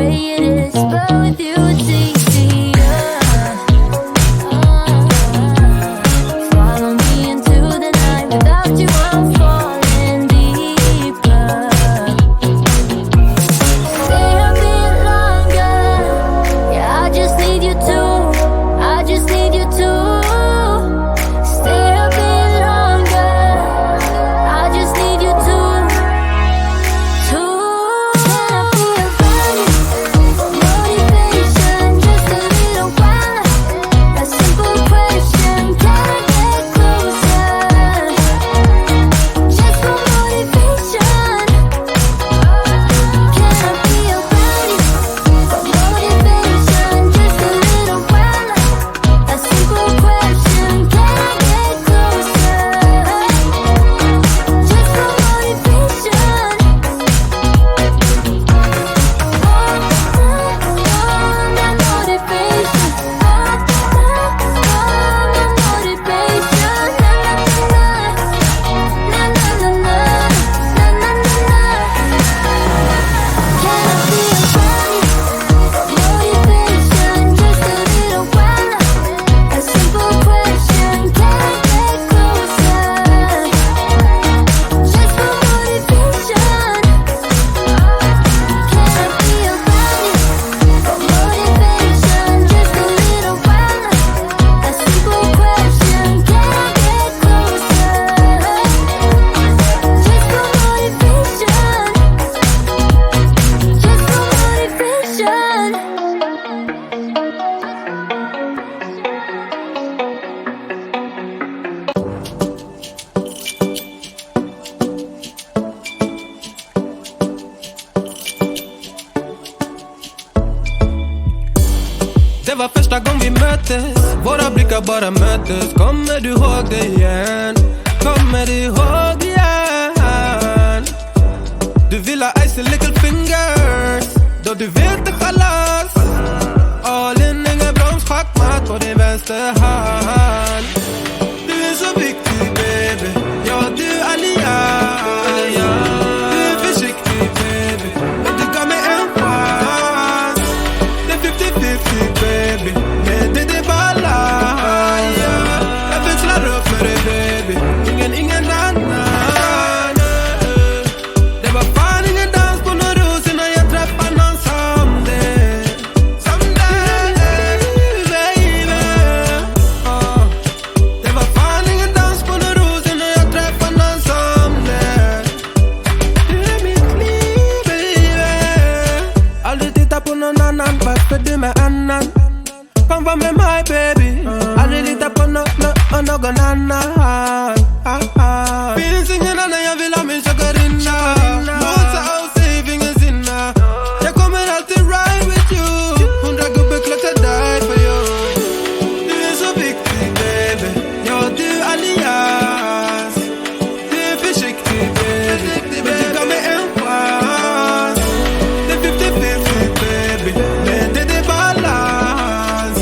way it is, but with you it's easier. Follow me into the night, without you I'm falling deeper. Stay a bit longer, yeah, I just need you to, I just need you to. Stay a bit longer, I just need you to. Can I be your body? Motivation, just a little while. A simple question, can I get closer? Just for motivation. Can I be your body? Motivation, just a little while. A simple question, can I get closer? Just for motivation. Det var första gången vi möttes, våra blickar bara möttes. Kommer du ihåg det igen? Kommer du ihåg igen? Du vill ha ice and little fingers, då du vet det chalas. All in, ingen broms, schackmatt på din vänsterhand. Du är så viktig baby, ja du allians. Du är försiktig baby, men du gav mig en chans. Det är 50-50 baby, men det är balans. Jag växlar upp med dig baby, ingen annan. Det var fan ingen dans på någon ros innan jag träffade någon som dig. Baby, det var fan ingen dans på någon ros innan jag träffade någon som dig. Du är mitt liv baby. Aldrig titta på någon annan, varför du med annan? Kom var med mig baby, aldrig lita på någon annan. Finns ingen annan, jag vill ha min Sakarina. Låta och säg ingen sinna. Jag kommer alltid ride with you. 100 gubbar klart jag die for you. Du är så viktig baby, ja du allians. Du är försiktig baby, men du gav mig en chans. Det är 50-50 baby, men det är balans.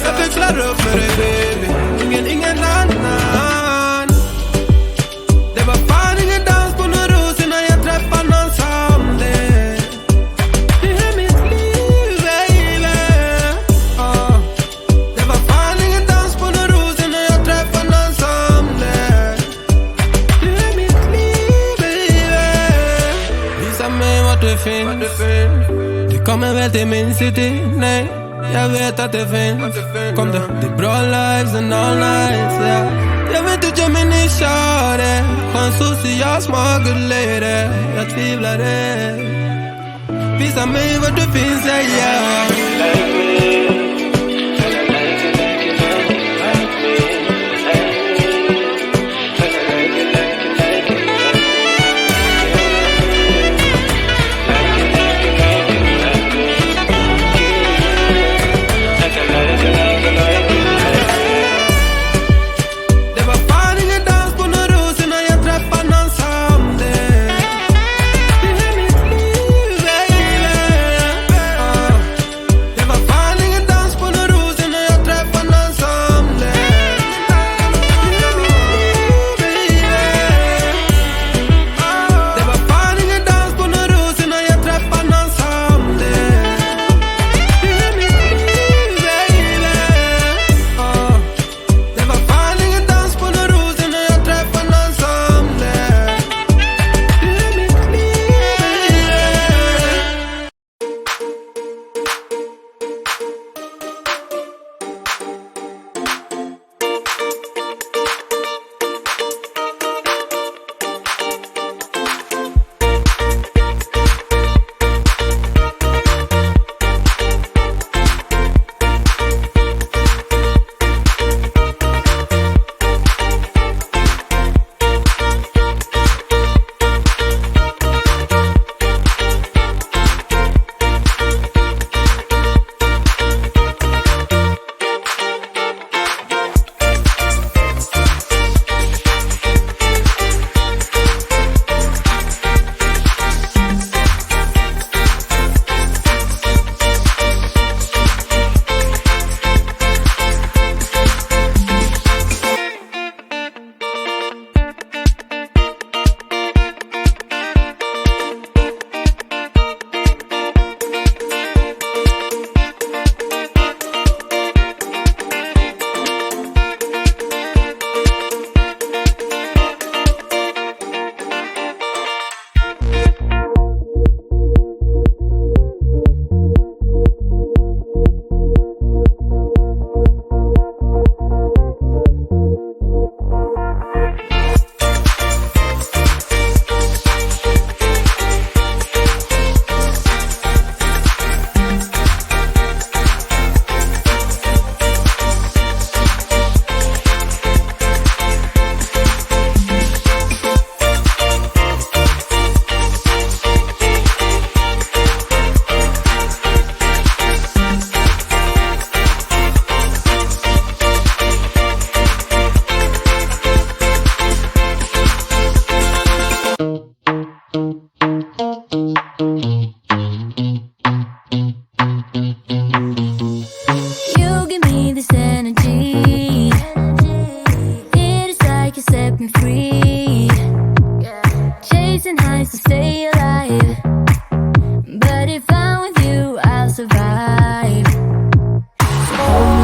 Jag växlar upp med dig baby, ingen annan. Det var fan ingen dans på någon ros innan jag träffade någon som dig. Du är mitt liv baby. Det var fan ingen dans på någon ros innan jag träffade någon som dig. Du är mitt liv baby. Visa mig vart du finns. Du kommer väl till min city? Nej, jag vet att det finns. Kom då, det är bra lives and all nights, yeah. Jag vet att jag min kör det. Har en social smart good lady. Jag tvivlar det. Visa mig vart du finns, yeah. Det var fan ingen dans på någon ros innan jag träffade någon som dig. Du är mitt liv baby. vibe. So hold